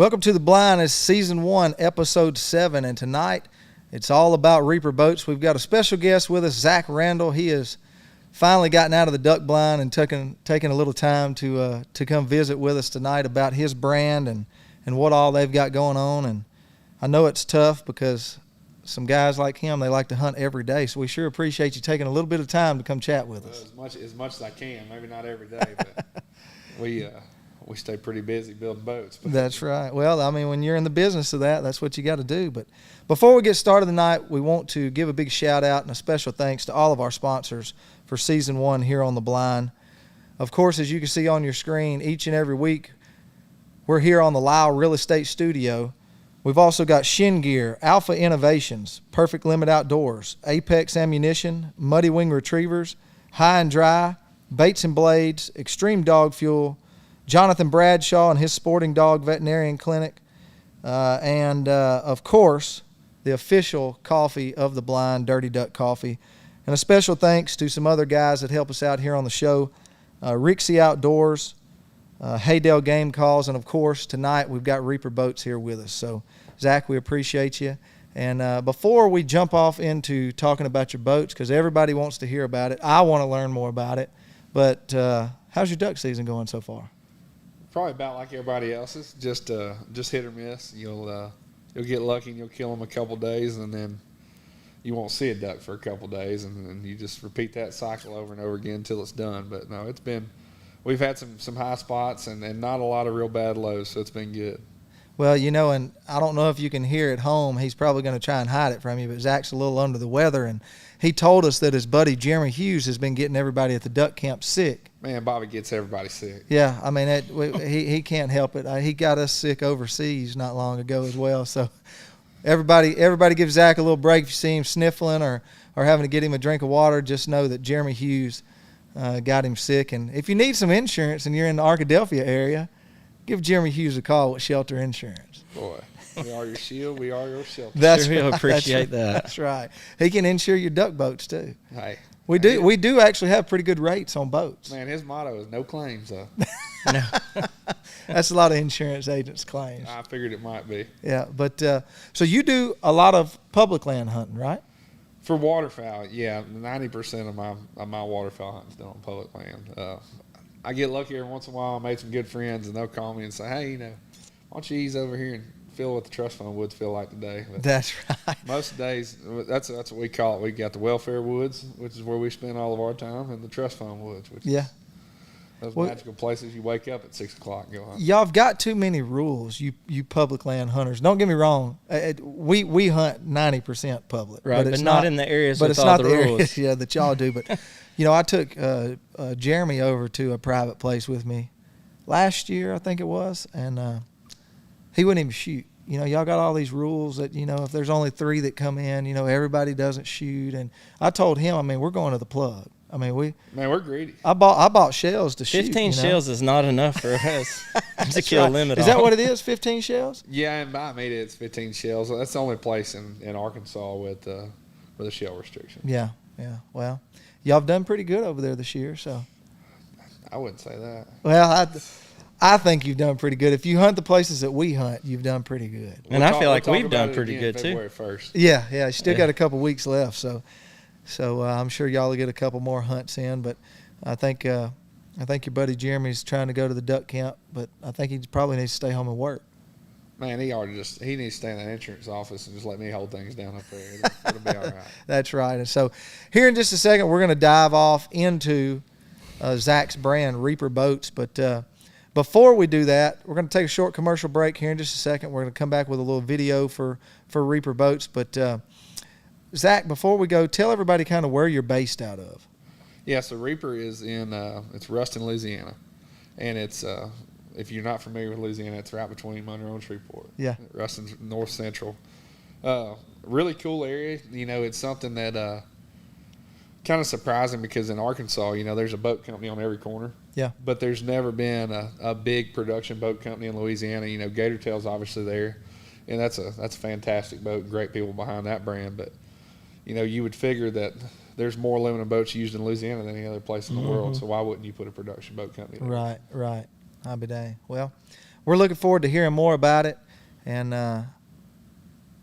Welcome to The Blind. It's Season 1, Episode 7, and tonight it's all about Reaper boats. We've got a special guest with us, Zack Randall. He has finally gotten out of the duck blind and taken a little time to come visit with us tonight about his brand and what all they've got going on. And I know it's tough because some guys like him, they like to hunt every day, so we sure appreciate you taking a little bit of time to come chat with us. As much as I can, maybe not every day, but we stay pretty busy building boats. That's right. Well, I mean, when you're in the business of that, that's what you got to do. But before we get started tonight, we want to give a big shout out and a special thanks to all of our sponsors for Season 1 here on The Blind. Of course, as you can see on your screen, each and every week, we're here on the Lyle Real Estate Studio. We've also got Shin Gear, Alpha Innovations, Perfect Limit Outdoors, Apex Ammunition, Muddy Wing Retrievers, High and Dry, Baits and Blades, Extreme Dog Fuel, Jonathan Bradshaw and his Sporting Dog Veterinarian Clinic, and of course, the official coffee of The Blind, Dirty Duck Coffee. And a special thanks to some other guys that help us out here on the show, Rixie Outdoors, Haydale Game Calls, and of course, tonight we've got Reaper Boats here with us. So, Zack, we appreciate you. And before we jump off into talking about your boats, because everybody wants to hear about it, I want to learn more about it, but how's your duck season going so far? Probably about like everybody else's, just hit or miss. You'll get lucky and you'll kill them a couple days, and then you won't see a duck for a couple days, and then you just repeat that cycle over and over again until it's done. But no, we've had some high spots and not a lot of real bad lows, so it's been good. Well, and I don't know if you can hear at home, he's probably going to try and hide it from you, but Zach's a little under the weather, and he told us that his buddy Jeremy Hughes has been getting everybody at the duck camp sick. Man, Bobby gets everybody sick. Yeah, I mean, he can't help it. He got us sick overseas not long ago as well. So everybody give Zack a little break. If you see him sniffling or having to get him a drink of water, just know that Jeremy Hughes got him sick. And if you need some insurance and you're in the Arkadelphia area, give Jeremy Hughes a call with Shelter Insurance. Boy, we are your shield. We are your shelter. That's sure, he'll appreciate that. That's right. He can insure your duck boats too. Hey. We do actually have pretty good rates on boats. Man, his motto is no claims, though. No. That's a lot of insurance agents' claims. I figured it might be. Yeah, but so you do a lot of public land hunting, right? For waterfowl, yeah, 90% of my waterfowl hunting's done on public land. I get lucky every once in a while. I made some good friends, and they'll call me and say, "Hey, why don't you ease over here and feel what the trust fund woods feel like today?" But that's right. most days, that's what we call it. We got the welfare woods, which is where we spend all of our time, and the trust fund woods, which is those magical places you wake up at 6 o'clock and go hunt. Y'all have got too many rules, you public land hunters. Don't get me wrong. We hunt 90% public, right? But not in the areas with all the rules. Areas, that y'all do. But I took Jeremy over to a private place with me last year, I think it was, and he wouldn't even shoot. Y'all got all these rules that, if there's only 3 that come in, everybody doesn't shoot. And I told him, we're going to the plug. we're greedy. I bought shells to shoot. 15 shells is not enough for us to kill right. limit. Is that what it is? 15 shells? Yeah, and by me it's 15 shells. That's the only place in Arkansas with a shell restriction. Yeah. Well, y'all have done pretty good over there this year, so. I wouldn't say that. Well, I think you've done pretty good. If you hunt the places that we hunt, you've done pretty good. And I feel like we've done pretty good too. February 1st. Yeah. You still got a couple weeks left, so I'm sure y'all will get a couple more hunts in. But I think your buddy Jeremy's trying to go to the duck camp, but I think he probably needs to stay home and work. Man, he needs to stay in that insurance office and just let me hold things down up there. It'll be all right. That's right. And so here in just a second, we're going to dive off into Zack's brand, Reaper Boats. But before we do that, we're going to take a short commercial break here in just a second. We're going to come back with a little video for Reaper Boats. But Zack, before we go, tell everybody kind of where you're based out of. Yeah, so Reaper is it's Ruston, Louisiana. And it's, if you're not familiar with Louisiana, it's right between Monroe and Shreveport. Yeah. Ruston's north central. Really cool area. It's something that kind of surprising because in Arkansas, there's a boat company on every corner. Yeah. But there's never been a big production boat company in Louisiana. Gator Tail's obviously there. And that's a fantastic boat, great people behind that brand. But, you would figure that there's more aluminum boats used in Louisiana than any other place in the world. So why wouldn't you put a production boat company there? Right. I'll be dang. Well, we're looking forward to hearing more about it, and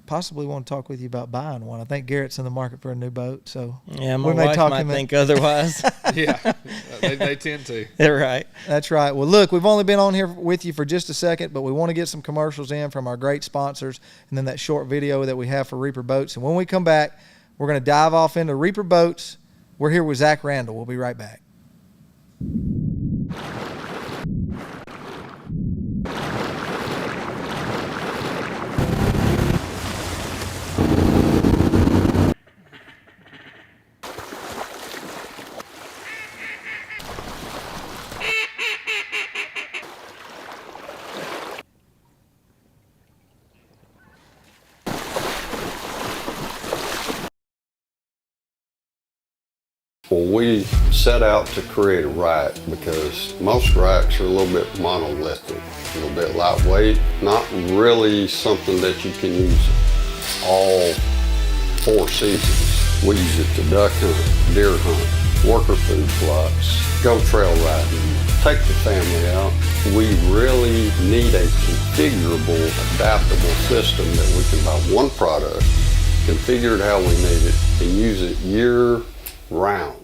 possibly want to talk with you about buying one. I think Garrett's in the market for a new boat, so yeah, my wife might think otherwise. Yeah, they tend to. They're right. That's right. Well, look, we've only been on here with you for just a second, but we want to get some commercials in from our great sponsors, and then that short video that we have for Reaper Boats. And when we come back, we're going to dive off into Reaper Boats. We're here with Zack Randall. We'll be right back. Well, we set out to create a rack because most racks are a little bit monolithic, a little bit lightweight, not really something that you can use all 4 seasons. We use it to duck hunt, deer hunt, worker food plots, go trail riding, take the family out. We really need a configurable, adaptable system that we can buy one product, configure it how we need it, and use it year round.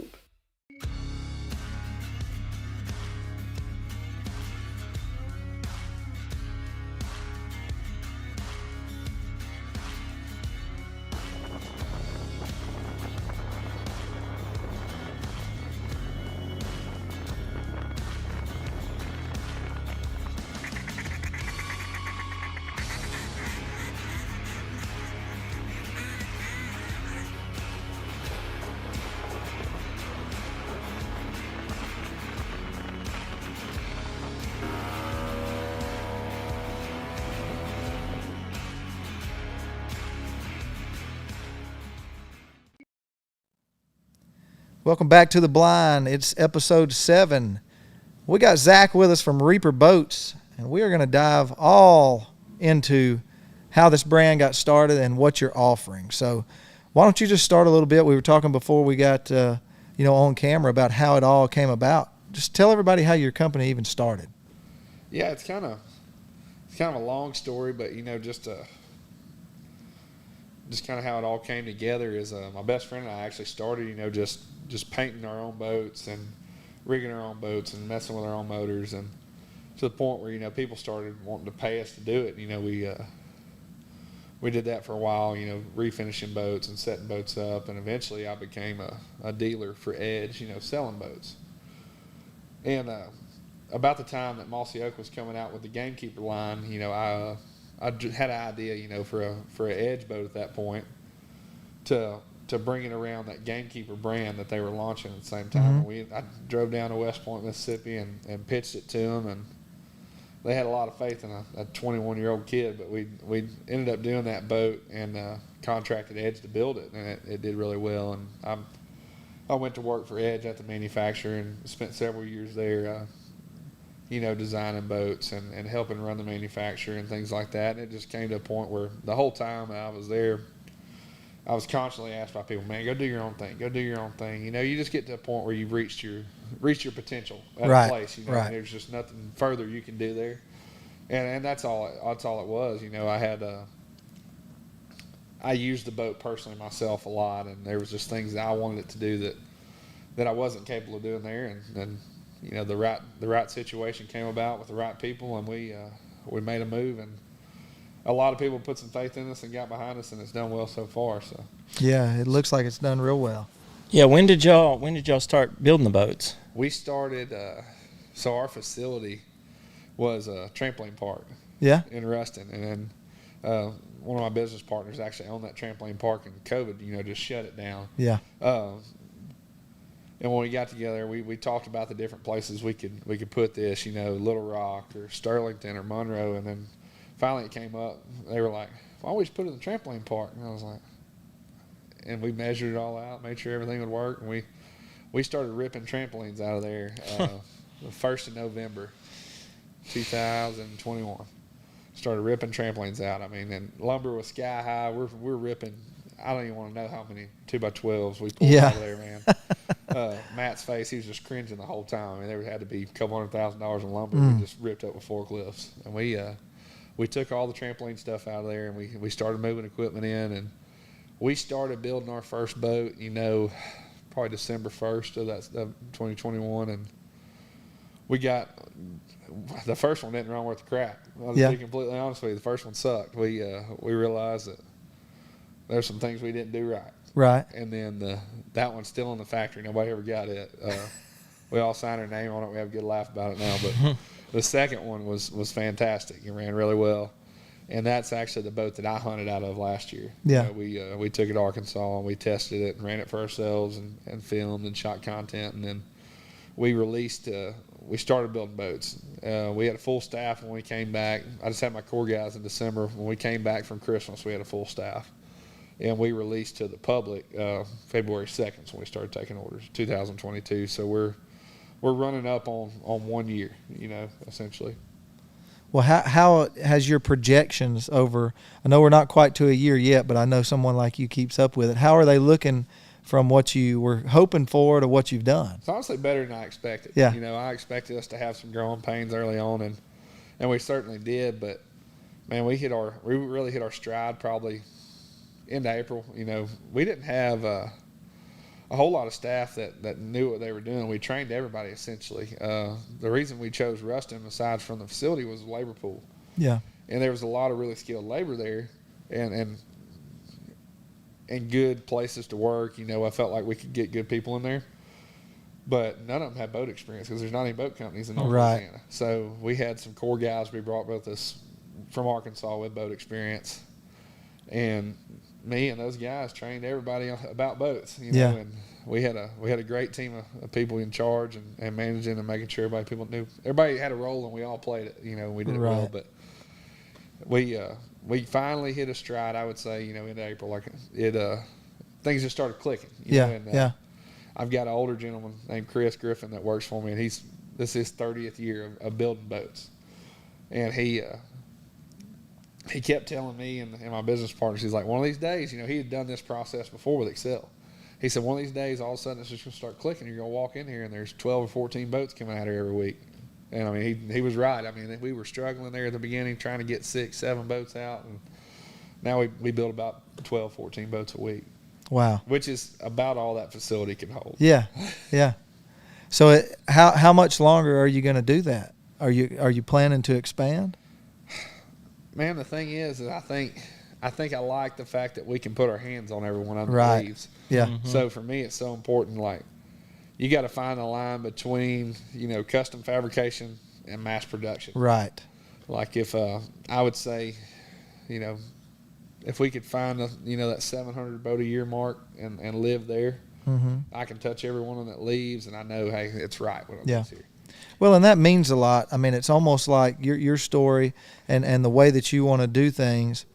Welcome back to The Blind. It's episode 7. We got Zack with us from Reaper Boats, and we are going to dive all into how this brand got started and what you're offering. So why don't you just start a little bit? We were talking before we got on camera about how it all came about. Just tell everybody how your company even started. Yeah, it's kind of a long story, but just kind of how it all came together is my best friend and I actually started, just painting our own boats and rigging our own boats and messing with our own motors, and to the point where people started wanting to pay us to do it. We did that for a while, refinishing boats and setting boats up, and eventually I became a dealer for Edge, selling boats. And about the time that Mossy Oak was coming out with the Gamekeeper line, I had an idea, for an Edge boat at that point to bring it around that Gamekeeper brand that they were launching at the same time. Mm-hmm. I drove down to West Point, Mississippi, and pitched it to them, and they had a lot of faith in a 21-year-old kid. But we ended up doing that boat and contracted Edge to build it, and it did really well. And I went to work for Edge at the manufacturer and spent several years there. Designing boats and helping run the manufacturer and things like that. And it just came to a point where the whole time I was there, I was constantly asked by people, "Man, go do your own thing. Go do your own thing." You just get to a point where you've reached your potential at a place. Right. And there's just nothing further you can do there. And that's all it was. I used the boat personally myself a lot, and there was just things that I wanted it to do that I wasn't capable of doing there, and the right situation came about with the right people, and we made a move, and a lot of people put some faith in us and got behind us, and it's done well so far. So yeah, it looks like it's done real well. Yeah, when did y'all start building the boats? We started. So our facility was a trampoline park. Yeah. In Ruston, and then one of my business partners actually owned that trampoline park, and COVID, just shut it down. Yeah. And when we got together, we talked about the different places we could put this, Little Rock or Sterlington or Monroe, and then finally it came up. They were like, "Why don't we just put it in the trampoline park?" And I was like, and we measured it all out, made sure everything would work, and we started ripping trampolines out of there the 1st of November, 2021. Started ripping trampolines out. I mean, and lumber was sky high. We're ripping. I don't even want to know how many 2x12s we pulled out of there, man. Matt's face, he was just cringing the whole time. I mean, there had to be a couple $100,000 in lumber we just ripped up with forklifts. And we took all the trampoline stuff out of there, and we started moving equipment in, and we started building our first boat, probably December 1st of 2021, and we got the first one didn't run worth a crap. I'll be completely honest with you. The first one sucked. We realized that there's some things we didn't do right. Right. And then that one's still in the factory. Nobody ever got it. We all signed our name on it. We have a good laugh about it now. But the second one was fantastic. It ran really well. And that's actually the boat that I hunted out of last year. Yeah. We took it to Arkansas and we tested it and ran it for ourselves and filmed and shot content. And then we released, we started building boats. We had a full staff when we came back. I just had my core guys in December. When we came back from Christmas, we had a full staff. And we released to the public February 2nd when we started taking orders, 2022. So we're running up on 1 year, essentially. Well, how has your projections over, I know we're not quite to a year yet, but I know someone like you keeps up with it. How are they looking from what you were hoping for to what you've done? It's honestly better than I expected. Yeah. I expected us to have some growing pains early on, and we certainly did. But, man, we really hit our stride probably into April. We didn't have a whole lot of staff that knew what they were doing. We trained everybody essentially. The reason we chose Ruston, aside from the facility, was the labor pool. Yeah. And there was a lot of really skilled labor there, and good places to work. I felt like we could get good people in there, but none of them had boat experience because there's not any boat companies in North Louisiana. So we had some core guys we brought with us from Arkansas with boat experience, and me and those guys trained everybody about boats, and we had a great team of people in charge and managing and making sure everybody had a role and we all played it, we did it well. But we finally hit a stride, I would say, in April. Like things just started clicking. I've got an older gentleman named Chris Griffin that works for me, and this is his 30th year of building boats, and he kept telling me and my business partners, he's like, one of these days, he had done this process before with Excel. He said, one of these days, all of a sudden, it's just going to start clicking. You're going to walk in here, and there's 12 or 14 boats coming out here every week. And, I mean, he was right. I mean, we were struggling there at the beginning, trying to get 6, 7 boats out. And now we build about 12, 14 boats a week. Wow. Which is about all that facility can hold. Yeah, yeah. So how much longer are you going to do that? Are you planning to expand? Man, the thing is that I think I like the fact that we can put our hands on everyone under right. the leaves. Yeah. Mm-hmm. So for me, it's so important. Like, you got to find a line between custom fabrication and mass production. Right. Like if I would say, if we could find that 700 boat a year mark and live there, mm-hmm. I can touch every one of them that leaves, and I know, hey, it's right when it yeah. gets here. Well, and that means a lot. I mean, it's almost like your story and the way that you want to do things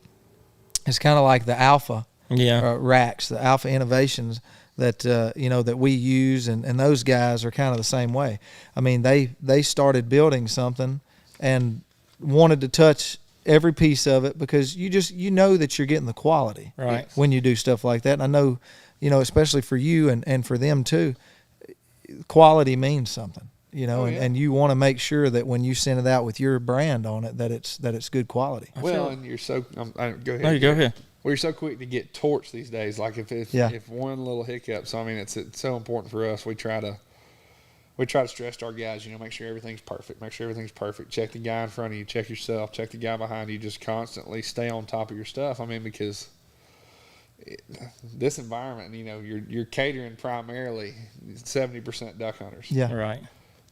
is kind of like the Alpha racks, the Alpha innovations that that we use, and those guys are kind of the same way. I mean, they started building something and wanted to touch every piece of it because you know that you're getting the quality right when you do stuff like that. And I know, especially for you and for them too, quality means something. And you want to make sure that when you send it out with your brand on it, that it's good quality. Well, and you're so go ahead. No, you go ahead. Well, you're so quick to get torched these days. Like if one little hiccup, so I mean, it's so important for us. We try to stress to our guys, make sure everything's perfect. Make sure everything's perfect. Check the guy in front of you. Check yourself. Check the guy behind you. Just constantly stay on top of your stuff. I mean, because this environment, you're catering primarily 70% duck hunters. Yeah. Right.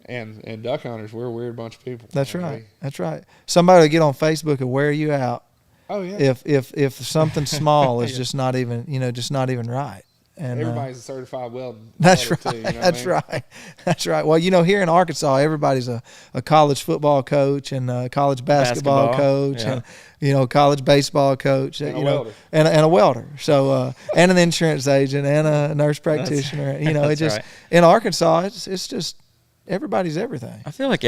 And duck hunters, we're a weird bunch of people. That's right. That's right. Somebody will get on Facebook and wear you out. Oh yeah. If something small is just not even right. And everybody's a certified welding. That's right. Too, that's right. That's right. Well, here in Arkansas, everybody's a college football coach and a college basketball coach and college baseball coach. And a welder. And a welder. So and an insurance agent and a nurse practitioner. That's right. In Arkansas, it's just. Everybody's everything. I feel like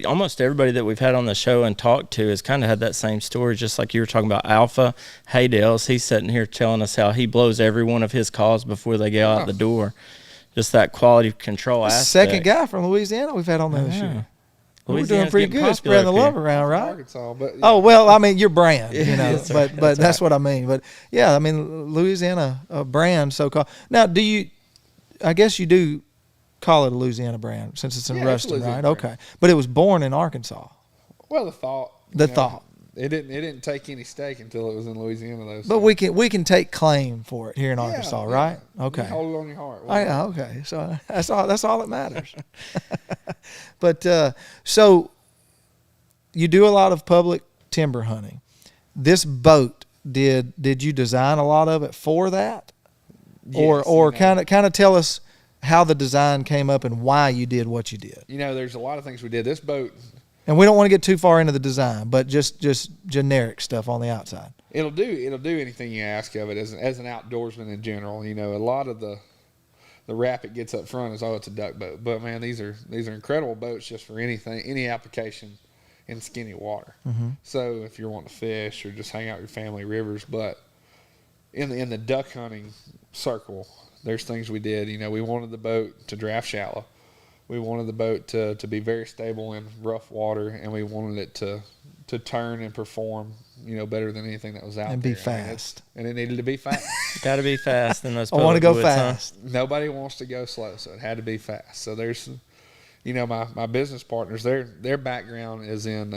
almost everybody that we've had on the show and talked to has kind of had that same story, just like you were talking about Alpha Haydell's. He's sitting here telling us how he blows every one of his calls before they get out the door. just that quality control aspect. Second guy from Louisiana we've had on there this year. We're doing Louisiana's pretty getting good popular spreading the up love here. around, right? Arkansas, but Oh, well, I mean, your brand, you know, That's right. but that's what I mean. But, yeah, I mean, Louisiana brand, so-called. Now, I guess you do call it a Louisiana brand since it's in Yeah, it's a Ruston, Louisiana right? brand. Okay. But it was born in Arkansas. well, the thought. The you know, thought. It didn't take any stake until it was in Louisiana, though. But we can take claim for it here in Yeah, Arkansas, yeah. right? You Okay. hold it on your heart. Oh, yeah, okay. So that's all that matters. But so you do a lot of public timber hunting. This boat, did you design a lot of it for that? Yes, or you know. kind of tell us how the design came up and why you did what you did. You know, there's a lot of things we did. This boat, And we don't want to get too far into the design, but just generic stuff on the outside. it'll do anything you ask of it as an outdoorsman in general. You know, a lot of the rap it gets up front is, oh, it's a duck boat. But man, these are incredible boats just for any application in skinny water. Mm-hmm. So if you're wanting to fish or just hang out with your family rivers, but in the duck hunting circle, there's things we did. You know, we wanted the boat to draft shallow. We wanted the boat to be very stable in rough water, and we wanted it to turn and perform, you know, better than anything that was out And there. be fast. And it needed to be fast. Got to be fast in those I want to go public woods, huh? fast. Nobody wants to go slow, so it had to be fast. So there's, you know, my business partners, their background is in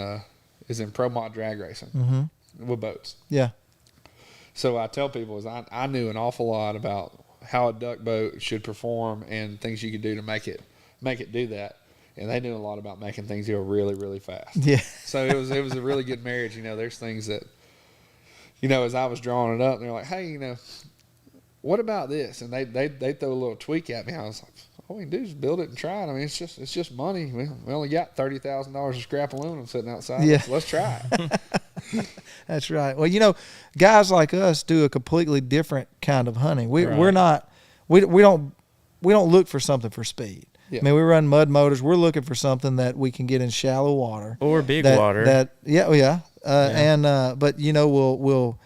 pro mod drag racing Mm-hmm. with boats. Yeah. So I tell people is I knew an awful lot about how a duck boat should perform and things you could do to make it do that. And they knew a lot about making things go really, really fast. Yeah. So it was a really good marriage. You know, there's things that, you know, as I was drawing it up, they're like, hey, you know, what about this? And they throw a little tweak at me. I was like, all we can do is build it and try it. I mean, it's just money. We only got $30,000 of scrap aluminum sitting outside. Yeah. Let's try it. That's right. Well, you know, guys like us do a completely different kind of hunting. We're Right. not we don't look for something for speed. Yeah. I mean, we run mud motors. We're looking for something that we can get in shallow water Or big that, water. But you know, we'll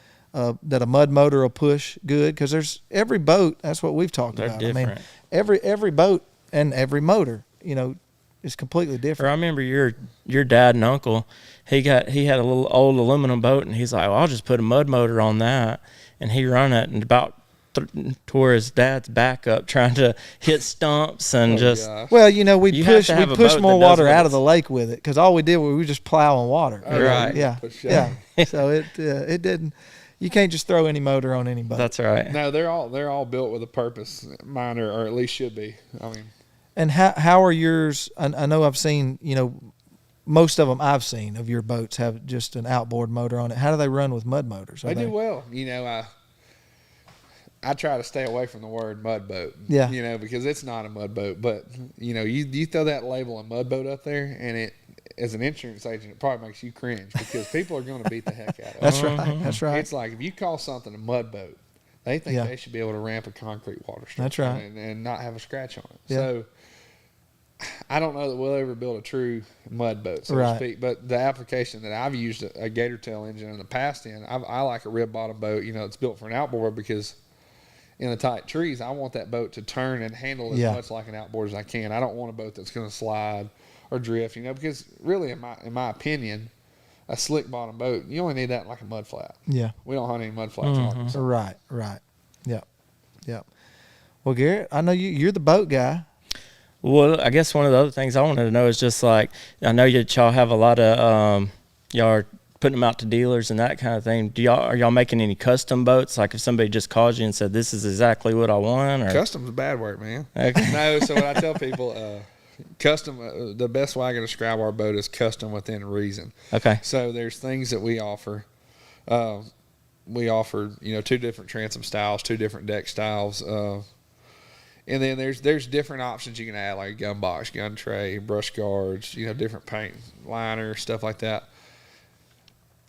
that a mud motor will push good because there's every boat. That's what we've talked They're about. I different. mean, every boat and every motor, you know, is completely Or different. I remember your dad and uncle, he had a little old aluminum boat, and he's like, well, I'll just put a mud motor on that, and he run it and about tore his dad's back up trying to hit stumps and just gosh. Well, you know, we You have push to have a more boat that does water what out of it's- the lake with it because all we did was we just plowing water. Oh, Right. Yeah. Push Yeah. So it didn't. You can't just throw any motor on any boat. that's right. No, they're all built with a purpose, mine or at least should be. I mean, And how are yours? I know I've seen, you know, most of them I've seen of your boats have just an outboard motor on it. How do they run with mud motors? they do well. You know, I try to stay away from the word mud boat. Yeah. You know, because it's not a mud boat. But, you know, you throw that label of mud boat up there, and it, as an insurance agent, it probably makes you cringe because people are going to beat the heck out of it. That's right. That's right. It's like if you call something a mud boat, they think Yeah. they should be able to ramp a concrete water structure That's right. and not have a scratch on it. Yeah. So I don't know that we'll ever build a true mud boat, so Right. to speak. But the application that I've used a gator tail engine in the past I like a rib bottom boat. You know, it's built for an outboard because in the tight trees, I want that boat to turn and handle as Yeah. much like an outboard as I can. I don't want a boat that's going to slide or drift. You know, because really, in my opinion, a slick bottom boat, you only need that in like a mud flat. Yeah. We don't hunt any mud flats in Arkansas. Right. Right. Yep. Yep. Well, Garrett, I know you're the boat guy. Well, I guess one of the other things I wanted to know is just like, I know that y'all have a lot of, y'all are putting them out to dealers and that kind of thing. Are y'all making any custom boats? Like if somebody just calls you and said, this is exactly what I want? Or? Custom's a bad word, man. Okay. No, so what I tell people, custom, the best way I can describe our boat is custom within reason. Okay. So there's things that we offer. We offer, you know, 2 different transom styles, 2 different deck styles. And then there's different options you can add, like a gun box, gun tray, brush guards, you know, different paint, liner, stuff like that.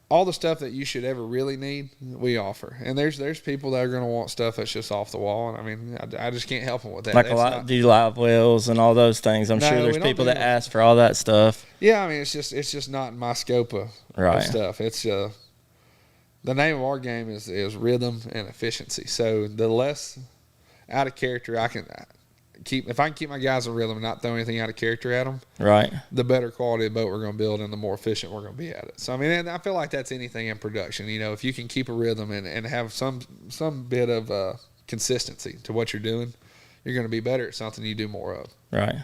All the stuff that you should ever really need, we offer. And there's people that are going to want stuff that's just off the wall. And I mean, I just can't help them with that. Like That's a lot, not- do live wells and all those things. I'm No, sure we there's don't people do that those. ask for all that stuff. Yeah, I mean, it's just not in my scope of Right. stuff. It's the name of our game is rhythm and efficiency. So the less out of character I can, if I can keep my guys in rhythm and not throw anything out of character at them, Right. the better quality of boat we're going to build and the more efficient we're going to be at it. So, I mean, and I feel like that's anything in production. You know, if you can keep a rhythm and have some bit of consistency to what you're doing, you're going to be better at something you do more of. Right.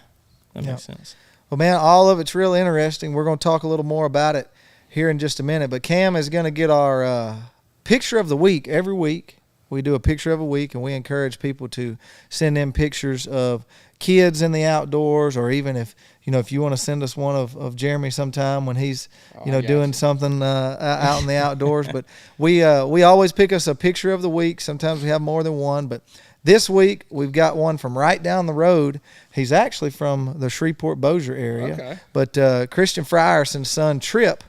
That Yep. makes sense. Well, man, all of it's real interesting. We're going to talk a little more about it here in just a minute. But Cam is going to get our picture of the week every week. We do a picture of a week, and we encourage people to send in pictures of kids in the outdoors, or even if you want to send us one of Jeremy sometime when he's doing something out in the outdoors. But we always pick us a picture of the week. Sometimes we have more than one, but this week we've got one from right down the road. He's actually from the Shreveport-Bossier area. Okay. But Christian Fryerson's son Trip,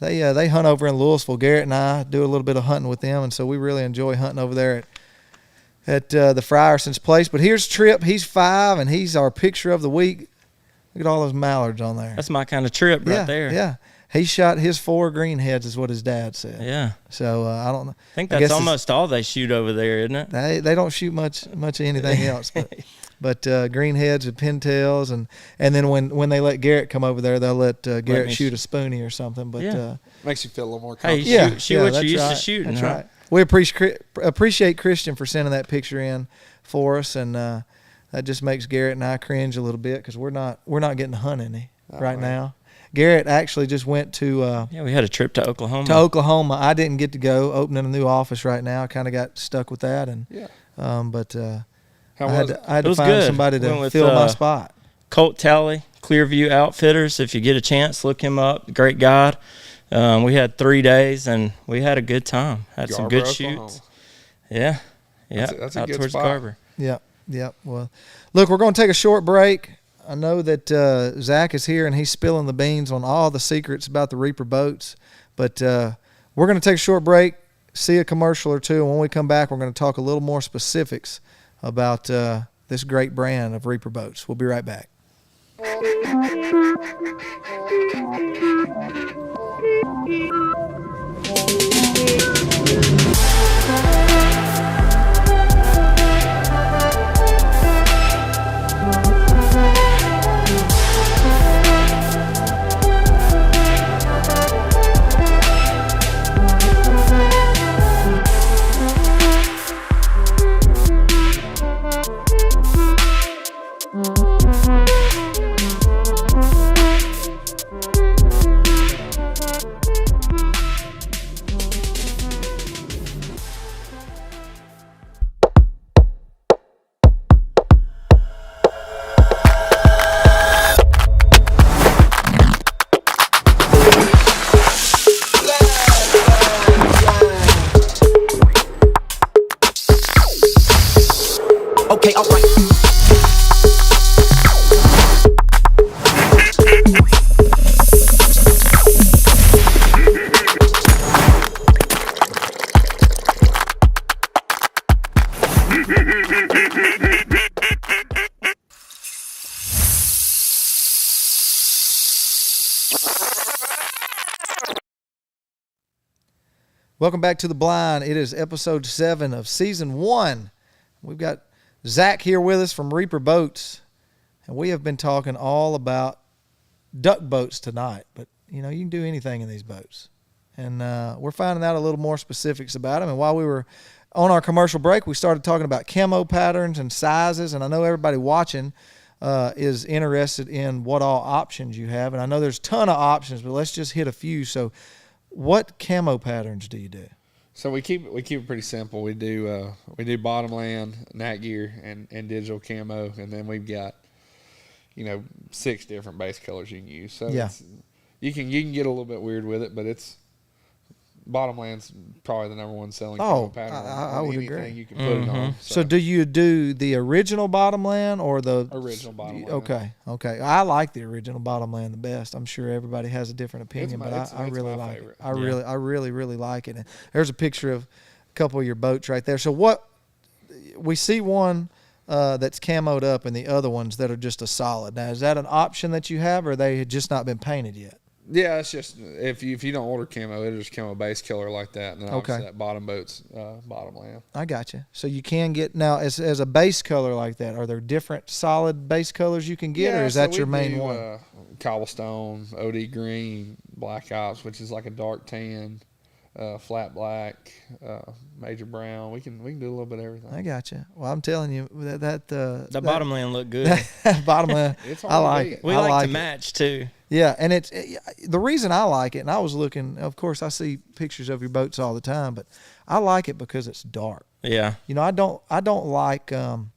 they hunt over in Louisville. Garrett and I do a little bit of hunting with them, and so we really enjoy hunting over there at the Fryerson's place. But here's Trip. He's 5, and he's our picture of the week. Look at all those mallards on there. That's my kind of trip right there. Yeah. He shot his 4 greenheads, is what his dad said. Yeah. So I don't know. I think that's almost all they shoot over there, isn't it? They don't shoot much of anything else, but greenheads and pintails, and then when they let Garrett come over there, they'll let Garrett shoot a spoonie or something. But makes you feel a little more comfortable. comfortable. Shoot what you used to shooting. That's huh? right. We appreciate Christian for sending that picture in for us, and that just makes Garrett and I cringe a little bit because we're not getting to hunt any right now. Garrett actually just went to we had a trip to Oklahoma. I didn't get to go, opening a new office right now. I kind of got stuck with that, and but I had to find somebody to fill my spot. Colt Talley, Clearview Outfitters. If you get a chance, look him up. Great guy. We had 3 days, and we had a good time. Had some good shoots. Yeah. That's a out good towards spot. Carver. Yep. Well, look, we're going to take a short break. I know that Zack is here, and he's spilling the beans on all the secrets about the Reaper boats. But we're going to take a short break, see a commercial or two, and when we come back, we're going to talk a little more specifics about this great brand of Reaper boats. We'll be right back. Okay, all right. Welcome back to The Blind. It is episode 7 of season 1. We've got Zack here with us from Reaper Boats, and we have been talking all about duck boats tonight. But, you can do anything in these boats. And we're finding out a little more specifics about them. And while we were on our commercial break, we started talking about camo patterns and sizes. And I know everybody watching is interested in what all options you have. And I know there's a ton of options, but let's just hit a few. So what camo patterns do you do? So we keep it pretty simple. We do bottomland, nat gear, and digital camo, and then we've got 6 different base colors you can use. So you can get a little bit weird with it, but it's bottomland's probably the number 1 selling camo pattern. I would agree. You can put it on. So do you do the original bottomland or the original bottomland? Okay. I like the original bottomland the best. I'm sure everybody has a different opinion, but I really like it. I really like it. And there's a picture of a couple of your boats right there. So what we see one that's camoed up and the other ones that are just a solid. Now, is that an option that you have, or they had just not been painted yet? Yeah, it's just if you don't order camo, it'll just come a base color like that, and then Okay. obviously that bottom boat's bottom land. I got you. So you can get now as a base color like that. Are there different solid base colors you can get, or is that so your we main do, one? Cobblestone, OD green, black ops, which is like a dark tan, flat black, major brown. We can do a little bit of everything. I got you. Well, I'm telling you that The bottom land look good. bottom land. It's hard I to like beat. it. We I like like to it. match too. Yeah, and it's the reason I like it. And I was looking. Of course, I see pictures of your boats all the time, but I like it because it's dark. Yeah. You know, I don't like and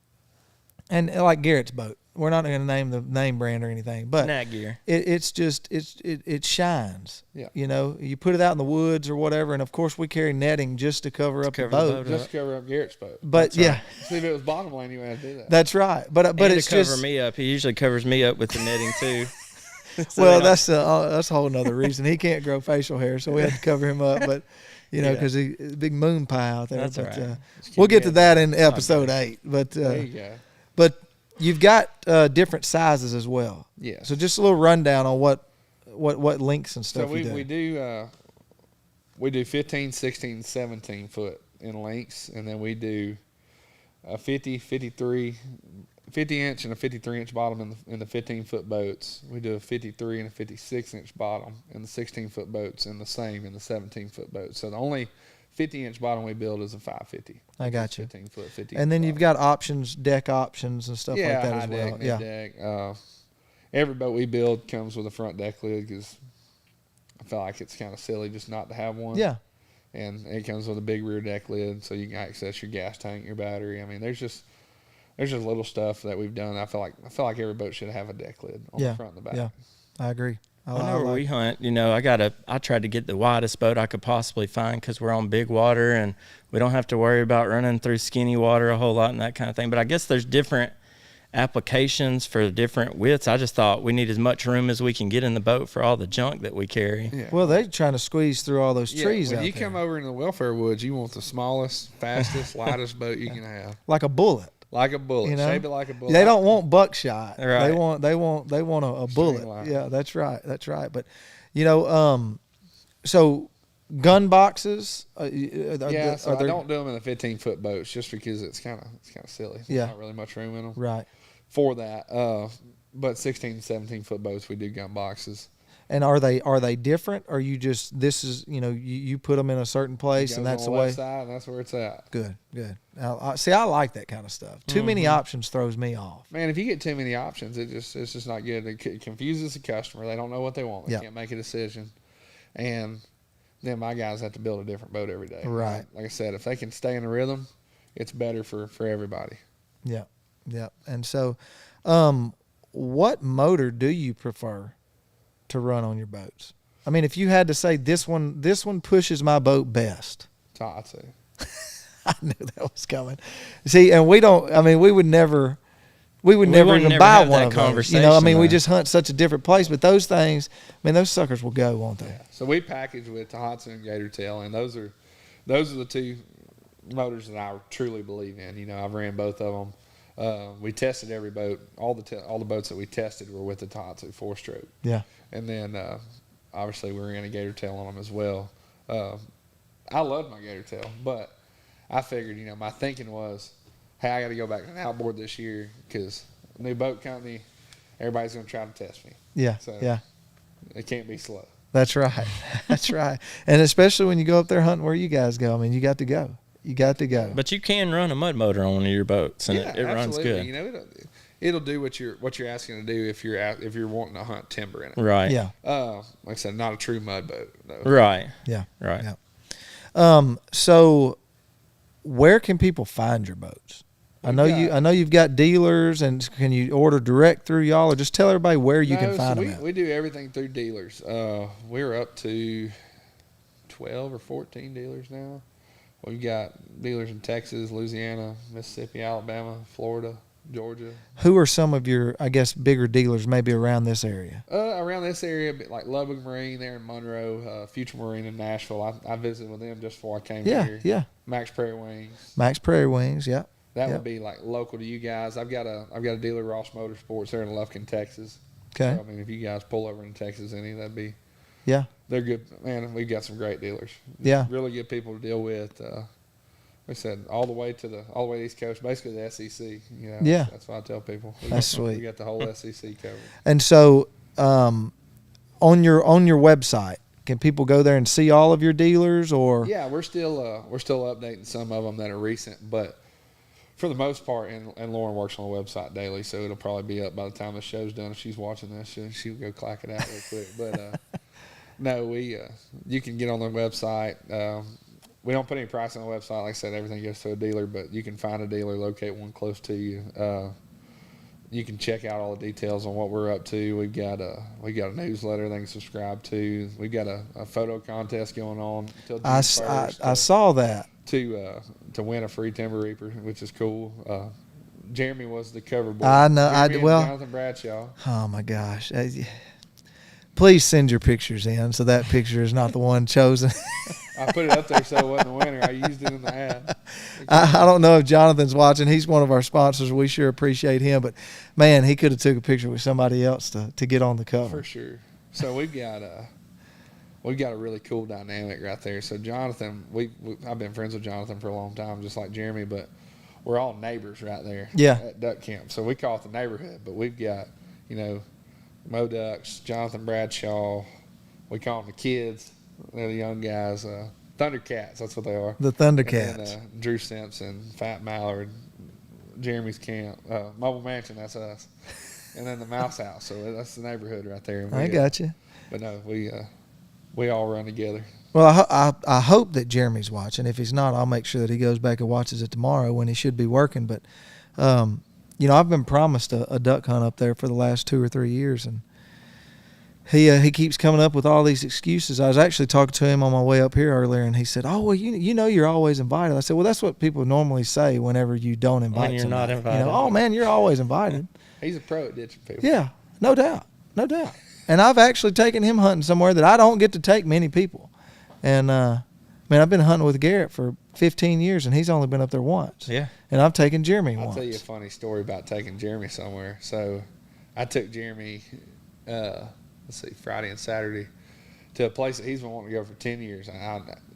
like Garrett's boat. We're not going to name the name brand or anything, but Nat gear. it shines. Yeah. You know, you put it out in the woods or whatever, and of course we carry netting just to cover up cover the the boat. boat up. Just to cover up Garrett's boat. But yeah, See, if it was bottom land, you wouldn't have to do that. that's right. But And it's to cover just me up. He usually covers me up with the netting too. So well, they don't- that's a whole nother reason. He can't grow facial hair, so we have to cover him up. But you know, Yeah. because he's a big moon pie out there. That's but all right. we'll get to that in episode 8. But There you go. but you've got different sizes as well. Yeah. So just a little rundown on what lengths and So stuff we you do. we do 15, 16, 17 foot in lengths, and then we do a 50, 53, 50 inch and a 53 inch bottom in the 15 foot boats. We do a 53 and a 56 inch bottom in the 16 foot boats, and the same in the 17 foot boats. So the only 50 inch bottom we build is a 550. I got you. 15 foot, 50. And then you've got options, deck options and stuff yeah, like that high as well. deck, mid Yeah. deck. Every boat we build comes with a front deck lid because I feel like it's kind of silly just not to have one. Yeah. And it comes with a big rear deck lid, so you can access your gas tank, your battery. I mean, there's just little stuff that we've done. I feel like every boat should have a deck lid on Yeah. the front and the back. Yeah. I agree. Whenever we hunt, you know, I tried to get the widest boat I could possibly find because we're on big water and we don't have to worry about running through skinny water a whole lot and that kind of thing. But I guess there's different applications for different widths. I just thought we need as much room as we can get in the boat for all the junk that we carry. Yeah. Well, they're trying to squeeze through all those Yeah, trees when out you there. come over into the welfare woods, you want the smallest, fastest, lightest boat you can have, Like a bullet. like a bullet, You know? shaped it like a bullet. They don't want buckshot. Right. They want a bullet. String line. Yeah, that's right. That's right. But you know, so gun boxes. Yeah, so I there, don't do them in the 15 foot boats just because it's kind of silly. There's Yeah. not really much room in them right. for that. But 16, 17 foot boats, we do gun boxes. And are they different? Or you just this is you put them in a certain place It and goes that's on the the way. left side, and that's where it's at. Good. See, I like that kind of stuff. Too many options throws me off. Man, if you get too many options, it's just not good. It confuses the customer. They don't know what they want. They Yeah. can't make a decision, and then my guys have to build a different boat every day. Right. Like I said, if they can stay in a rhythm, it's better for everybody. Yeah. And so, what motor do you prefer to run on your boats? I mean, if you had to say this one pushes my boat best. Tatsu. I knew that was coming. See, and we don't. I mean, we would never wouldn't even never buy have one that of those. conversation, I mean, we though. just hunt such a different place. But those things, I mean, those suckers will go, won't they? So we package with Tohatsu and Gator Tail, and those are the two motors that I truly believe in. You know, I've ran both of them. We tested every boat. All the boats that we tested were with the Tohatsu 4-stroke. Yeah. And then obviously we ran a Gator Tail on them as well. I loved my Gator Tail, but I figured, my thinking was, hey, I got to go back to an outboard this year because new boat company, everybody's going to try to test me. Yeah. So Yeah. it can't be slow. That's right. That's right. And especially when you go up there hunting where you guys go. I mean, you got to go. You got to go. But you can run a mud motor on one of your boats, and it runs good. You know, it'll do what you're asking to do if you're wanting to hunt timber in it. Right. Yeah. Like I said, not a true mud boat. No. Right. Yeah. Right. Yeah. So where can people find your boats? I know you've got dealers, and can you order direct through y'all, or just tell everybody where you can find them at? We do everything through dealers. We're up to 12 or 14 dealers now. We've got dealers in Texas, Louisiana, Mississippi, Alabama, Florida, Georgia. Who are some of your, I guess, bigger dealers maybe around this area? Around this area, a bit like Lubbock Marine there in Monroe, Future Marine in Nashville. I visited with them just before I came here. Yeah. Max Prairie Wings. Max Prairie Wings, yeah. That Yep. would be like local to you guys. I've got a dealer, Ross Motorsports, there in Lufkin, Texas. Okay. So, I mean, if you guys pull over in Texas, that'd be Yeah. They're good, man. We've got some great dealers. Yeah. Really good people to deal with. Like I said, all the way to the East Coast, basically the SEC. You know, Yeah. that's what I tell people. That's sweet. We got the whole SEC covered. And so, on your website, can people go there and see all of your dealers, or? Yeah, we're still updating some of them that are recent, but for the most part, and Lauren works on the website daily, so it'll probably be up by the time the show's done. If she's watching this, she'll go clack it out real quick. But no, you can get on the website. We don't put any price on the website. Like I said, everything goes to a dealer, but you can find a dealer, locate one close to you. You can check out all the details on what we're up to. We've got a newsletter they can subscribe to. We've got a photo contest going on until June 1st. I saw that. To win a free timber reaper, which is cool. Jeremy was the cover boy. I know. Jonathan Bradshaw. Oh my gosh! Please send your pictures in, so that picture is not the one chosen. I put it up there so it wasn't a winner. I used it in the ad. I don't know if Jonathan's watching. He's one of our sponsors. We sure appreciate him. But, man, he could have took a picture with somebody else to get on the cover. For sure. So we've got a really cool dynamic right there. So Jonathan, I've been friends with Jonathan for a long time, just like Jeremy, but we're all neighbors right there at duck camp. So we call it the neighborhood. But we've got, Mo Ducks, Jonathan Bradshaw. We call them the kids. They're the young guys. Thundercats, that's what they are. The Thundercats. And then, Drew Simpson, Fat Mallard, Jeremy's camp, Mobile Mansion, that's us. And then the Mouse House, so that's the neighborhood right there. And I got you. But no, we all run together. Well, I hope that Jeremy's watching. If he's not, I'll make sure that he goes back and watches it tomorrow when he should be working. But, I've been promised a duck hunt up there for the last 2 or 3 years, and he keeps coming up with all these excuses. I was actually talking to him on my way up here earlier, and he said, "Oh, well, you're always invited." I said, "Well, that's what people normally say whenever you don't invite when you're somebody. not invited. Oh, man, you're always invited." He's a pro at ditching people. Yeah, no doubt. And I've actually taken him hunting somewhere that I don't get to take many people. And, I've been hunting with Garrett for 15 years, and he's only been up there once. Yeah. And I've taken Jeremy I'll once. tell you a funny story about taking Jeremy somewhere. So I took Jeremy, Friday and Saturday to a place that he's been wanting to go for 10 years.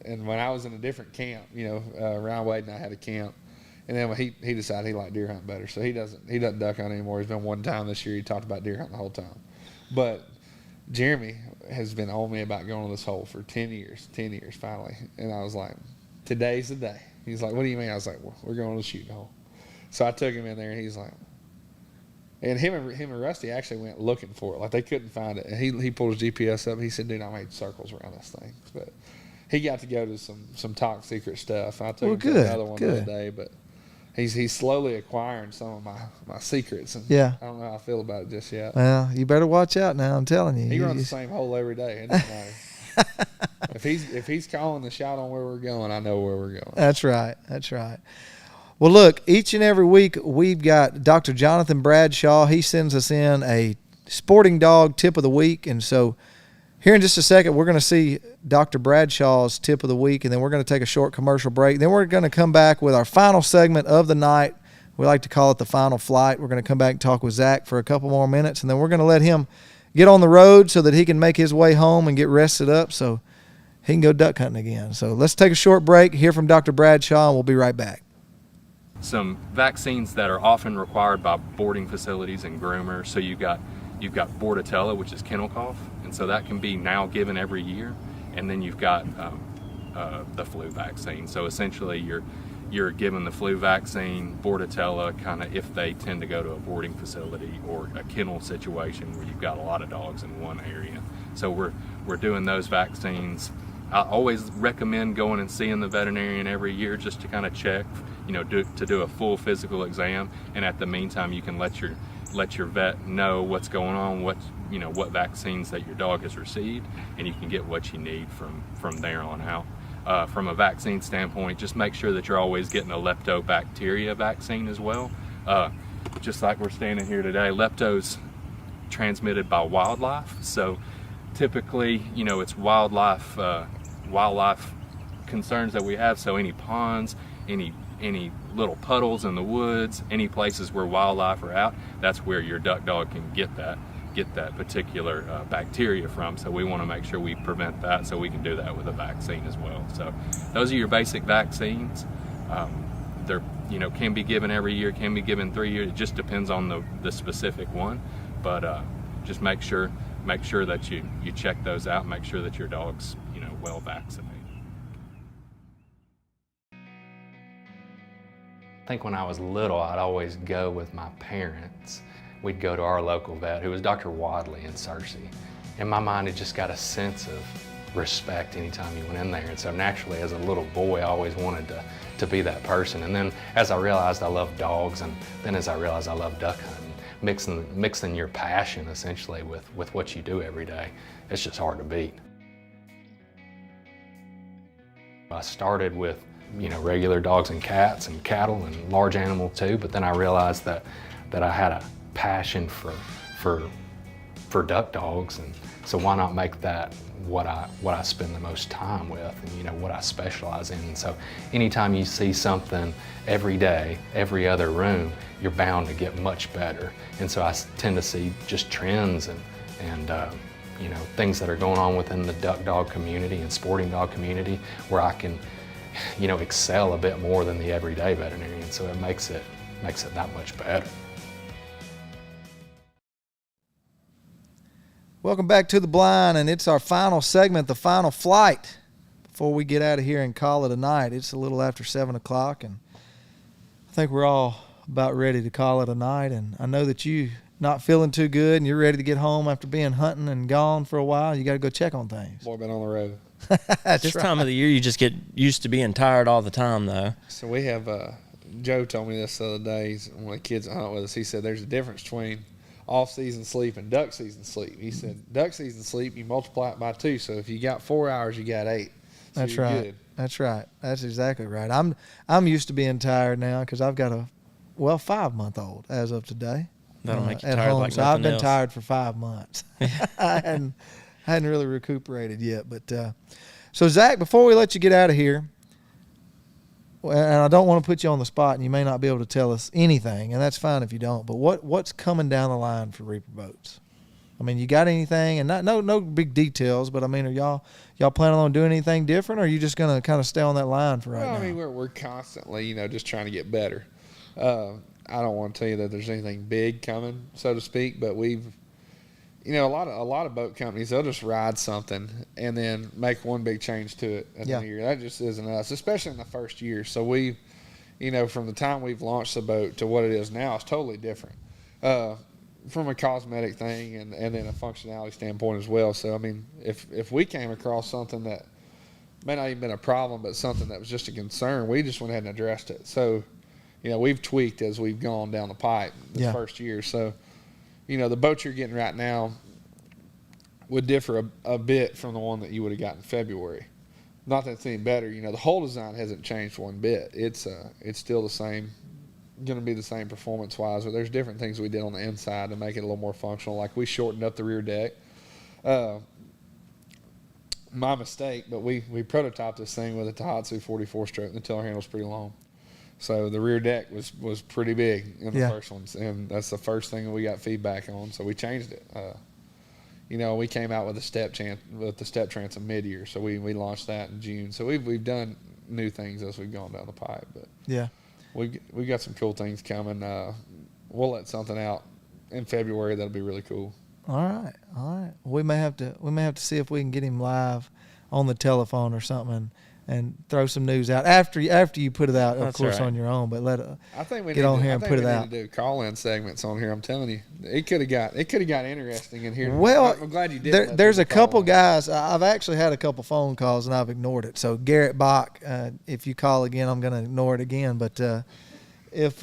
And when I was in a different camp, Ryan Wade and I had a camp. And then when he decided he liked deer hunting better. So he doesn't duck hunt anymore. He's been one time this year. He talked about deer hunting the whole time. But Jeremy has been on me about going to this hole for 10 years finally. And I was like, today's the day. He's like, what do you mean? I was like, well, we're going to the shooting hole. So I took him in there, and he's like, and him and Rusty actually went looking for it. Like, they couldn't find it. And he pulled his GPS up. He said, dude, I made circles around this thing. But he got to go to some top secret stuff. I took him to another one the other day. But he's slowly acquiring some of my secrets. And yeah. I don't know how I feel about it just yet. Well, you better watch out now. I'm telling you. He runs the same hole every day. It doesn't matter. If he's calling the shot on where we're going, I know where we're going. That's right. Well, look, each and every week we've got Dr. Jonathan Bradshaw. He sends us in a sporting dog tip of the week. And so here in just a second, we're going to see Dr. Bradshaw's tip of the week, and then we're going to take a short commercial break. Then we're going to come back with our final segment of the night. We like to call it the final flight. We're going to come back and talk with Zack for a couple more minutes, and then we're going to let him get on the road so that he can make his way home and get rested up so he can go duck hunting again. So let's take a short break, hear from Dr. Bradshaw, and we'll be right back. Some vaccines that are often required by boarding facilities and groomers. So you've got Bordetella, which is kennel cough, and so that can be now given every year. And then you've got the flu vaccine. So essentially you're given the flu vaccine, Bordetella, kind of if they tend to go to a boarding facility or a kennel situation where you've got a lot of dogs in one area. So we're doing those vaccines. I always recommend going and seeing the veterinarian every year just to kind of check, to do a full physical exam. And at the meantime, you can let your vet know what's going on, what vaccines that your dog has received, and you can get what you need from there on out. From a vaccine standpoint, just make sure that you're always getting a leptobacteria vaccine as well. Just like we're standing here today, lepto's transmitted by wildlife. So typically, it's wildlife concerns that we have. So any ponds, any little puddles in the woods, any places where wildlife are out, that's where your duck dog can get that. get that particular bacteria from. So we want to make sure we prevent that, so we can do that with a vaccine as well. So those are your basic vaccines. They're, can be given every year, can be given 3 years. It just depends on the specific one. But just make sure that you check those out. Make sure that your dog's well vaccinated. I think when I was little, I'd always go with my parents. We'd go to our local vet, who was Dr. Wadley in Searcy. In my mind, it just got a sense of respect anytime you went in there. And so naturally, as a little boy, I always wanted to be that person. And then as I realized I loved dogs, and then as I realized I loved duck hunting, mixing your passion essentially with what you do every day, it's just hard to beat. I started with regular dogs and cats and cattle and large animals too, but then I realized that I had a passion for duck dogs, and so why not make that what I spend the most time with, and what I specialize in. And so anytime you see something every day, every other room, you're bound to get much better. And so I tend to see just trends and things that are going on within the duck dog community and sporting dog community where I can excel a bit more than the everyday veterinarian. So it makes it that much better. Welcome back to The Blind, and it's our final segment, the final flight, before we get out of here and call it a night. It's a little after 7 o'clock, and I think we're all about ready to call it a night. And I know that you not feeling too good, and you're ready to get home after being hunting and gone for a while. You got to go check on things. Boy, been on the road. This time of the year, you just get used to being tired all the time, though. So we have, Joe told me this the other day, one of the kids that hunt with us, he said there's a difference between off-season sleep and duck season sleep. He said duck season sleep, you multiply it by 2. So if you got 4 hours, you got 8. So That's you're right. good. That's right. That's exactly right. I'm used to being tired now because I've got a 5-month-old as of today. That'll make you at tired home. like So nothing I've been else. tired for 5 months. I hadn't really recuperated yet. But so Zach, before we let you get out of here, and I don't want to put you on the spot, and you may not be able to tell us anything, and that's fine if you don't. But what's coming down the line for Reaper Boats? I mean, you got anything? And no big details, but I mean, are y'all planning on doing anything different, or are you just going to kind of stay on that line for right now? I mean, we're constantly, just trying to get better. I don't want to tell you that there's anything big coming, so to speak, but we've, a lot of boat companies, they'll just ride something and then make one big change to it at the end of the year. That just isn't us, especially in the first year. So we, from the time we've launched the boat to what it is now, it's totally different from a cosmetic thing and then a functionality standpoint as well. So, I mean, if we came across something that may not even been a problem, but something that was just a concern, we just went ahead and addressed it. So, we've tweaked as we've gone down the pipe this first year. So, the boat you're getting right now would differ a bit from the one that you would have gotten in February. Not that it's any better. The whole design hasn't changed one bit. It's still the same, going to be the same performance-wise, but there's different things we did on the inside to make it a little more functional. Like we shortened up the rear deck. My mistake, but we prototyped this thing with a Tohatsu 44 stroke, and the tiller handle's pretty long. So the rear deck was pretty big in the first ones, and that's the first thing that we got feedback on. So we changed it. We came out with the step transom mid-year, so we launched that in June. So we've done new things as we've gone down the pipe, but we got some cool things coming. We'll let something out in February that'll be really cool. All right. We may have to see if we can get him live on the telephone or something. And throw some news out after you put it out, of That's course, right. on your own. But I think we get on here and put it out. We need to do call-in segments on here. I'm telling you, it could have got interesting in here. Well, I'm glad you did. There's a couple guys. I've actually had a couple phone calls and I've ignored it. So Garrett Bach, if you call again, I'm going to ignore it again. But if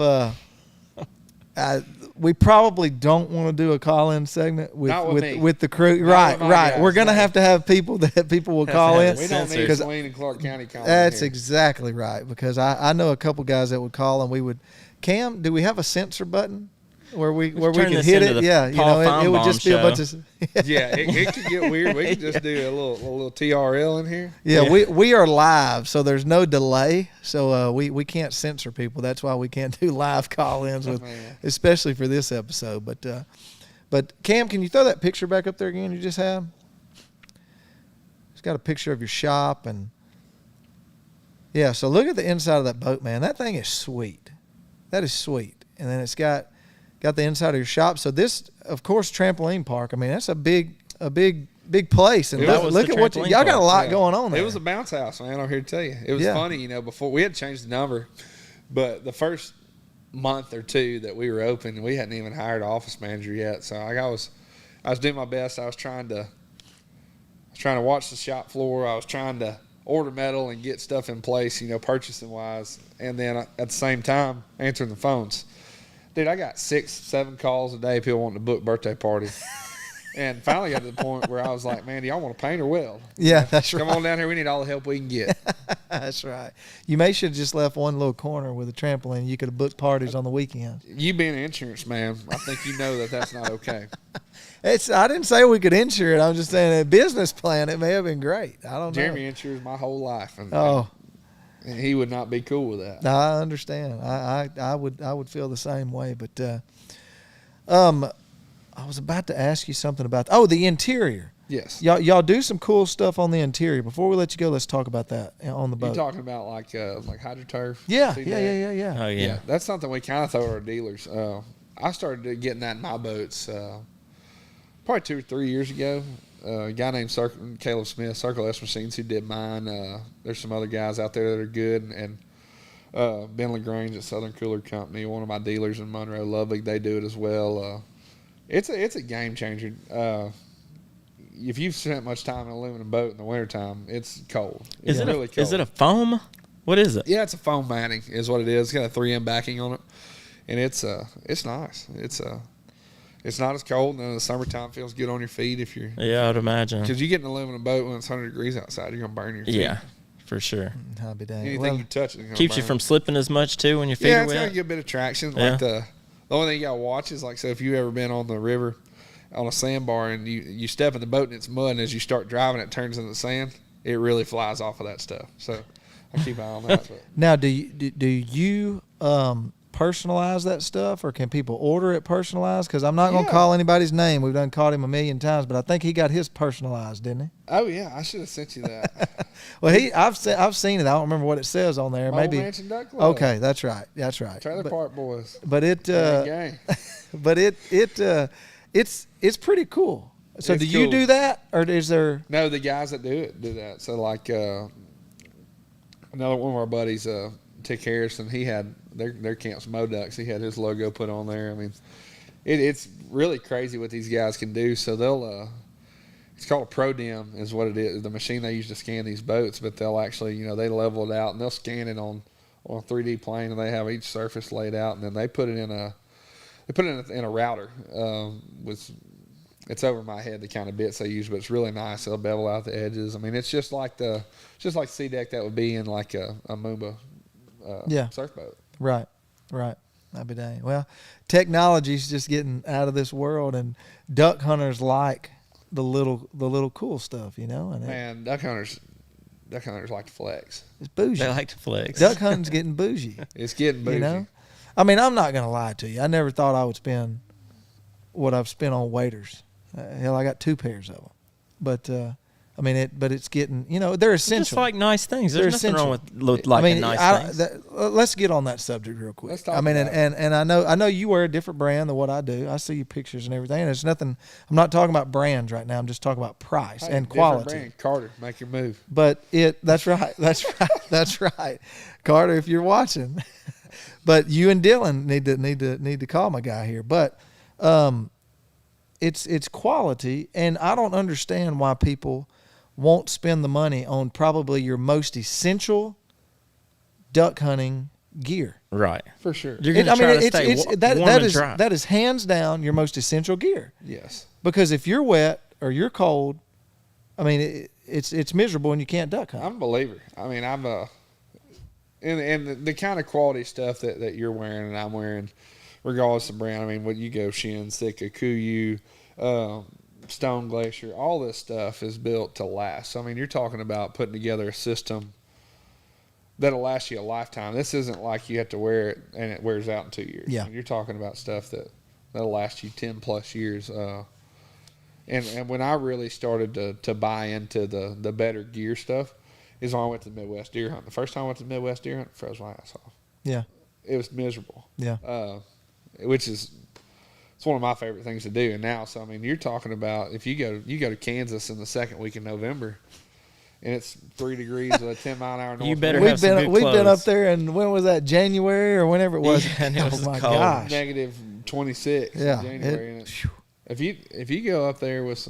we probably don't want to do a call-in segment with the crew. Right. We're going to have people that people will call in. We don't need Swain and Clark County calling. That's exactly right, because I know a couple guys that would call and we would. Cam, do we have a censor button where we can hit it? Yeah, it would just be a bunch of. It could get weird. We could just do a little TRL in here. Yeah, we are live, so there's no delay. So we can't censor people. That's why we can't do live call-ins especially for this episode. But Cam, can you throw that picture back up there again you just had? It's got a picture of your shop and yeah. So look at the inside of that boat, man. That thing is sweet. That is sweet. And then it's got the inside of your shop. So this, of course, trampoline park. I mean, that's a big place. And look at what y'all got a lot going on there. It was a bounce house, man. I'm here to tell you. It was funny, before we had changed the number, but the first month or two that we were open, we hadn't even hired an office manager yet. So I was doing my best. I was trying to watch the shop floor. I was trying to order metal and get stuff in place, purchasing wise, and then at the same time answering the phones. Dude, I got 6-7 calls a day, people wanting to book birthday parties. And finally got to the point where I was like, man, do y'all want to paint or weld? Yeah, that's right. Come on down here. We need all the help we can get. That's right. You may should have just left one little corner with a trampoline. You could have booked parties on the weekend. You being an insurance man, I think you know that that's not okay. I didn't say we could insure it. I'm just saying a business plan, it may have been great. I don't know. Jeremy insures my whole life. And he would not be cool with that. No, I understand. I would feel the same way. But I was about to ask you something about the interior. Yes. Y'all do some cool stuff on the interior. Before we let you go, let's talk about that on the boat. You talking about like hydroturf? Yeah. See Oh yeah. yeah. That's something we kind of throw to our dealers. I started getting that in my boats probably 2 or 3 years ago. A guy named Caleb Smith, Circle S Machines, who did mine. There's some other guys out there that are good, and Ben LaGrange at Southern Cooler Company, one of my dealers in Monroe, Ludwig, they do it as well. It's a game changer. If you've spent much time in an aluminum boat in the wintertime, it's cold. It's really cold. Is it a foam? What is it? Yeah, it's a foam matting is what it is. It's got a 3M backing on it, and it's nice. It's not as cold, and in the summertime feels good on your feet if you're. Yeah, I'd imagine. Because you get an aluminum boat when it's 100 degrees outside, you're gonna burn your feet. Yeah, for sure. I'll be dang. Anything you touch is gonna Keeps you burn. from slipping as much too when your feet are it's wet. got a good bit of traction. Yeah. Like the only thing you gotta watch is so if you ever been on the river on a sandbar and you step in the boat and it's mud, and as you start driving it turns into sand, it really flies off of that stuff. So I keep an eye on that. But. Now, do you personalize that stuff, or can people order it personalized? Because I'm not going to call anybody's name. We've done caught him a million times, but I think he got his personalized, didn't he? Oh yeah, I should have sent you that. Well, I've seen it. I don't remember what it says on there. Mobile Maybe. Ranch and Duck Club. Okay, that's right. That's right. Trailer Park Boys. But Gang. but it's pretty cool. So It's do you cool. do that, or is there? No, the guys that do that. So like another one of our buddies, Tick Harrison, he had their camp's Moducks. He had his logo put on there. I mean, it's really crazy what these guys can do. So they'll it's called a ProDim is what it is, the machine they use to scan these boats. But they'll actually they level it out and they'll scan it on a 3D plane, and they have each surface laid out, and then they put it in a router with. It's over my head, the kind of bits they use, but it's really nice. They'll bevel out the edges. I mean, it's just like sea deck that would be in like a Moomba surf boat. Right. I'd be dang. Well, technology's just getting out of this world, and duck hunters like the little cool stuff, And Man, duck hunters like to flex. it's bougie. They like to flex. Duck hunting's getting bougie. It's getting bougie. I mean, I'm not gonna lie to you. I never thought I would spend what I've spent on waders. Hell, I got 2 pairs of them, but but it's getting, they're essential. Just like nice things. There's They're nothing essential. wrong with liking nice things. Let's get on that subject real quick. Let's talk I mean, about and I know you wear a different brand than what I do. I see your pictures and everything. And there's nothing. I'm not talking about brands right now. I'm just talking about price and Different quality. brand. Carter, make your move. But that's right. That's right, Carter. If you're watching, but you and Dylan need to call my guy here. But it's quality, and I don't understand why people won't spend the money on probably your most essential duck hunting gear. Right. For sure. You're going to try to stay warm and dry. That is hands down your most essential gear. Yes. Because if you're wet or you're cold, I mean, it's miserable and you can't duck hunt. I'm a believer. I mean, I'm and the kind of quality stuff that you're wearing and I'm wearing, regardless of brand. I mean, what you go Shin, Sitka, Kuiu, Stone Glacier, all this stuff is built to last. So, I mean, you're talking about putting together a system that'll last you a lifetime. This isn't like you have to wear it and it wears out in 2 years. Yeah. I mean, you're talking about stuff that that'll last you 10 plus years. And when I really started to buy into the better gear stuff is when I went to the Midwest deer hunt. The first time I went to the Midwest deer hunt, froze my ass off. Yeah. It was miserable. Yeah. Which is, it's one of my favorite things to do. And now, so I mean, you're talking about if you go to Kansas in the second week in November, and it's 3 degrees with a 10-mile-an-hour north. You better We've have some good been up clothes. there, and when was that? January or whenever it was? Yeah, and it was oh my cold. gosh. Negative 26 Yeah, in January. If you go up there with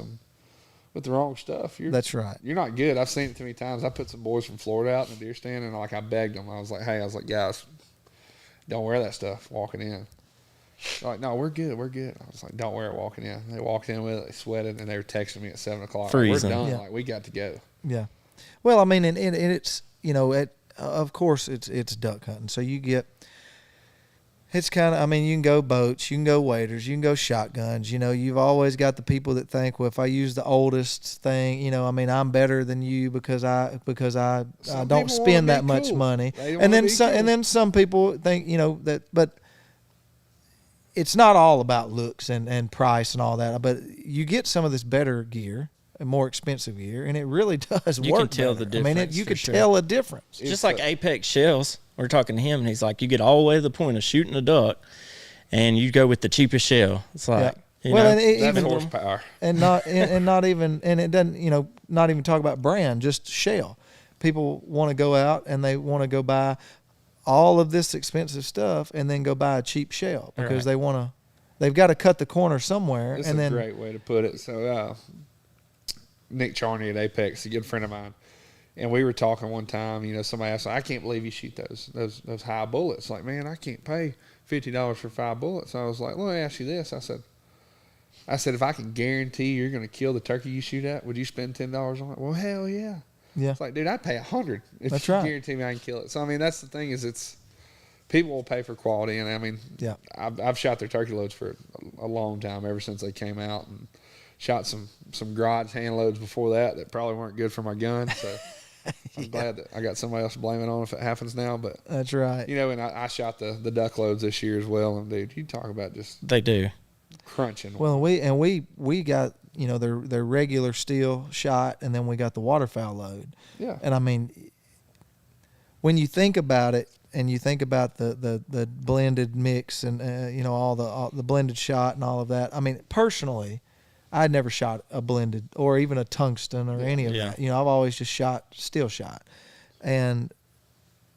the wrong stuff, That's right. You're not good. I've seen it too many times. I put some boys from Florida out in the deer stand, and I begged them. I was like, guys, don't wear that stuff walking in. They're like, no, we're good. I was like, don't wear it walking in. They walked in with it, they sweated, and they were texting me at 7 o'clock. Freezing. Like, we're done. Yeah. Like, we got to go. Yeah. Well, I mean, and it's, of course it's duck hunting. So you get, it's kind of, I mean, you can go boats, you can go waders, you can go shotguns. You've always got the people that think, well, if I use the oldest thing, I mean, I'm better than you because I Some don't people spend wanna that be much cool. money. They And wanna then be some, cool. and then some people think, that, but it's not all about looks and price and all that. But you get some of this better gear and more expensive gear, and it really does You work. can tell better. the I mean, difference you for could sure. tell a difference. Just like Apex shells. We're talking to him, and he's like, you get all the way to the point of shooting a duck, and you go with the cheapest shell. It's like, you Well, know, and That's even horsepower. and not and not even, and it doesn't, not even talk about brand, just shell. People want to go out and they want to go buy all of this expensive stuff and then go buy a cheap shell because Right. they've got to cut the corner somewhere. It's and a then great way to put it. So, Nick Charney at Apex, a good friend of mine, and we were talking one time. Somebody asked, "I can't believe you shoot those high bullets." Like, man, I can't pay $50 for 5 bullets. I was like, "Let me ask you this." I said, if I can guarantee you're going to kill the turkey you shoot at, would you spend $10 on it? Well, hell yeah. yeah, It's like, dude, I'd pay $100 if That's you right. guarantee me I can kill it. So I mean, that's the thing is, it's people will pay for quality, and I mean, Yeah. I've shot their turkey loads for a long time, ever since they came out, and shot some garage hand loads before that probably weren't good for my gun. So I'm glad that I got somebody else to blame it on if it happens now. But that's right. and I shot the duck loads this year as well, and dude, you talk about just they do. crunching. Well, we got their regular steel shot, and then we got the waterfowl load. Yeah. And I mean, when you think about it, and you think about the blended mix and all the blended shot and all of that. I mean, personally, I'd never shot a blended or even a tungsten or any of Yeah. that. I've always just shot steel shot, and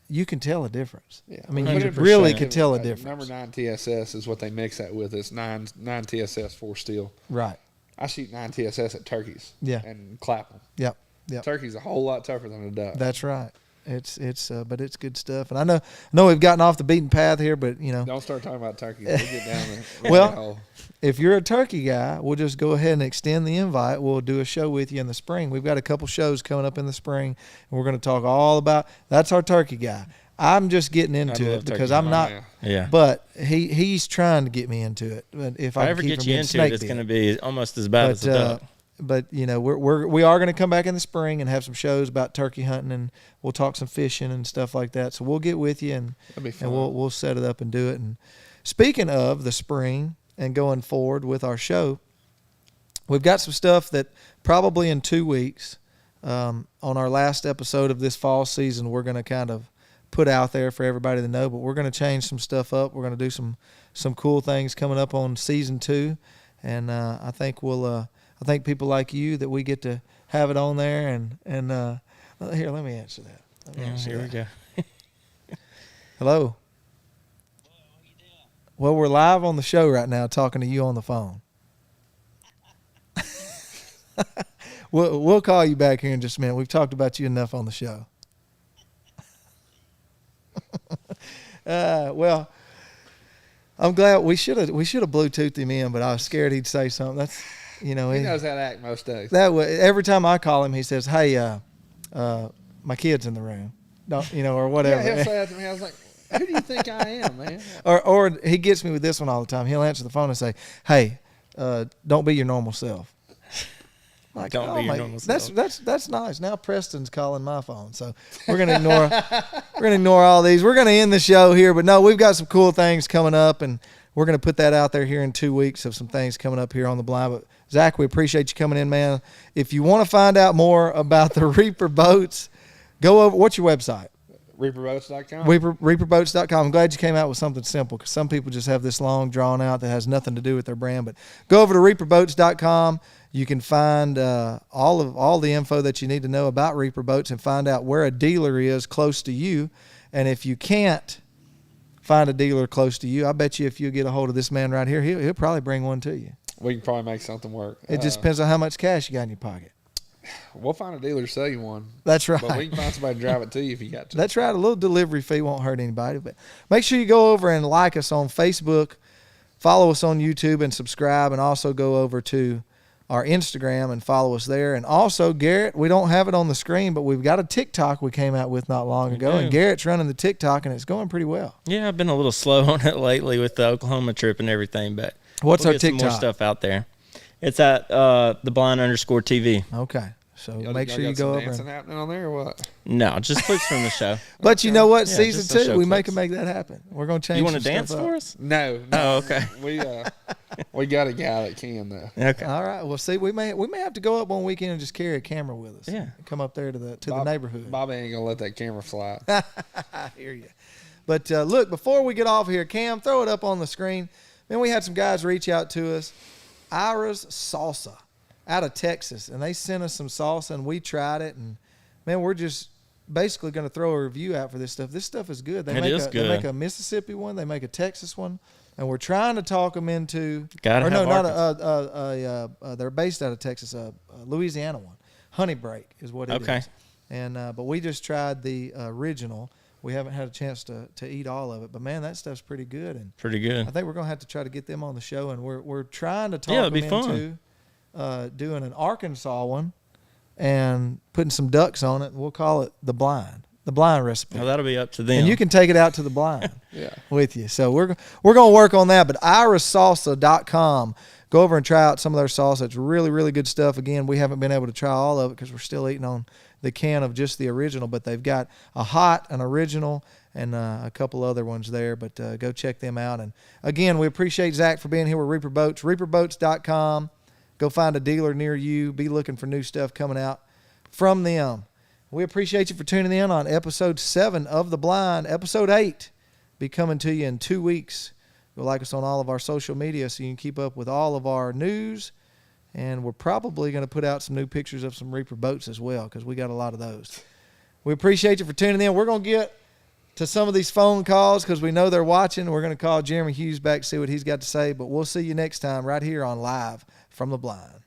you can tell a difference. Yeah. I mean, you 100%. really could tell a Number difference. 9 TSS is what they mix that with. It's 9 TSS 4 steel. Right. I shoot 9 TSS at turkeys. Yeah. And clap them. Yep. Yep. Turkey's a whole lot tougher than a duck. That's right. But it's good stuff. And I know we've gotten off the beaten path here, but Don't start talking about turkeys. We'll get down there. Well, if you're a turkey guy, we'll just go ahead and extend the invite. We'll do a show with you in the spring. We've got a couple shows coming up in the spring, and we're going to talk all about. That's our turkey guy. I'm just getting into love it because turkey. I'm not. Yeah. But he's trying to get me into it. But if I ever can keep get him you getting into snake it, it's bit. going to be almost as bad as a duck. But we are going to come back in the spring and have some shows about turkey hunting, and we'll talk some fishing and stuff like that. So we'll get with you and That'd be fun. we'll set it up and do it. And speaking of the spring and going forward with our show, we've got some stuff that probably in 2 weeks, on our last episode of this fall season, we're going to kind of put out there for everybody to know. But we're going to change some stuff up. We're going to do some cool things coming up on season 2, and I think I think people like you that we get to have it on there and here, let me answer that. Here we go. Hello. Well, we're live on the show right now talking to you on the phone. We'll call you back here in just a minute. We've talked about you enough on the show. Well, I'm glad we should have Bluetoothed him in, but I was scared he'd say something. That's he knows how to act most days. that way. Every time I call him, he says, "Hey, my kid's in the room," or whatever. Yeah, he'll say that to me. I was like, who do you think I am, man? Or he gets me with this one all the time. He'll answer the phone and say, "Hey, don't be your normal self." Like, Don't be your normal self. That's nice. Now Preston's calling my phone, so we're gonna ignore all these. We're gonna end the show here, but no, we've got some cool things coming up, and we're going to put that out there here in 2 weeks of some things coming up here on the blind. But Zach, we appreciate you coming in, man. If you want to find out more about the Reaper boats, go over. What's your website? ReaperBoats.com. ReaperBoats.com. I'm glad you came out with something simple, because some people just have this long drawn out that has nothing to do with their brand. But go over to ReaperBoats.com. You can find all the info that you need to know about Reaper Boats and find out where a dealer is close to you. And if you can't find a dealer close to you, I bet you if you get a hold of this man right here, he'll probably bring one to you. We can probably make something work. It just depends on how much cash you got in your pocket. We'll find a dealer to sell you one. That's right. But we can find somebody to drive it to you if you got to. That's right. A little delivery fee won't hurt anybody. But make sure you go over and like us on Facebook, follow us on YouTube, and subscribe. And also go over to our Instagram and follow us there. And also, Garrett, we don't have it on the screen, but we've got a TikTok we came out with not long ago. And Garrett's running the TikTok, and it's going pretty well. Yeah, I've been a little slow on it lately with the Oklahoma trip and everything. But what's we'll our get TikTok? some more stuff out there. It's at _TV. Okay. So Y'all make sure you got go some over. dancing happening on there or what? No, just clips from the show. But you know what? Yeah, Season just some 2, show we clips. can make that happen. We're going to change. You want to some dance stuff up. for us? No. Oh, okay. We got a guy that can though. Okay. All right. Well, see, we may have to go up one weekend and just carry a camera with us. Yeah. Come up there to the neighborhood. Bobby ain't gonna let that camera fly. I hear you. But look, before we get off here, Cam, throw it up on the screen. Man, we had some guys reach out to us. Ira's Salsa out of Texas, and they sent us some salsa, and we tried it, and man, we're just basically going to throw a review out for this stuff. This stuff is good. They It is They make a Mississippi one. They make a Texas one, and we're trying to talk them into. Gotta or no, have not they're based out of Texas, Louisiana one. Honey Break is what it is. Okay. And but we just tried the original. We haven't had a chance to eat all of it, but man, that stuff's pretty good. And Pretty good. I think we're gonna have to try to get them on the show, and we're trying to talk it'd them be fun. into doing an Arkansas one and putting some ducks on it. And we'll call it the blind recipe. Well, that'll be up to them. And you can take it out to the blind Yeah. with you. So we're gonna work on that. But irasalsa.com. Go over and try out some of their salsa. It's really, really good stuff. Again, we haven't been able to try all of it because we're still eating on the can of just the original. But they've got a hot, an original, and a couple other ones there. But go check them out. And again, we appreciate Zack for being here with Reaper Boats. ReaperBoats.com. Go find a dealer near you. Be looking for new stuff coming out from them. We appreciate you for tuning in on episode 7 of The Blind. Episode 8 be coming to you in 2 weeks. Go like us on all of our social media so you can keep up with all of our news. And we're probably going to put out some new pictures of some Reaper boats as well, because we got a lot of those. We appreciate you for tuning in. We're going to get to some of these phone calls because we know they're watching. We're going to call Jeremy Hughes back, see what he's got to say. But we'll see you next time right here on Live from the Blind.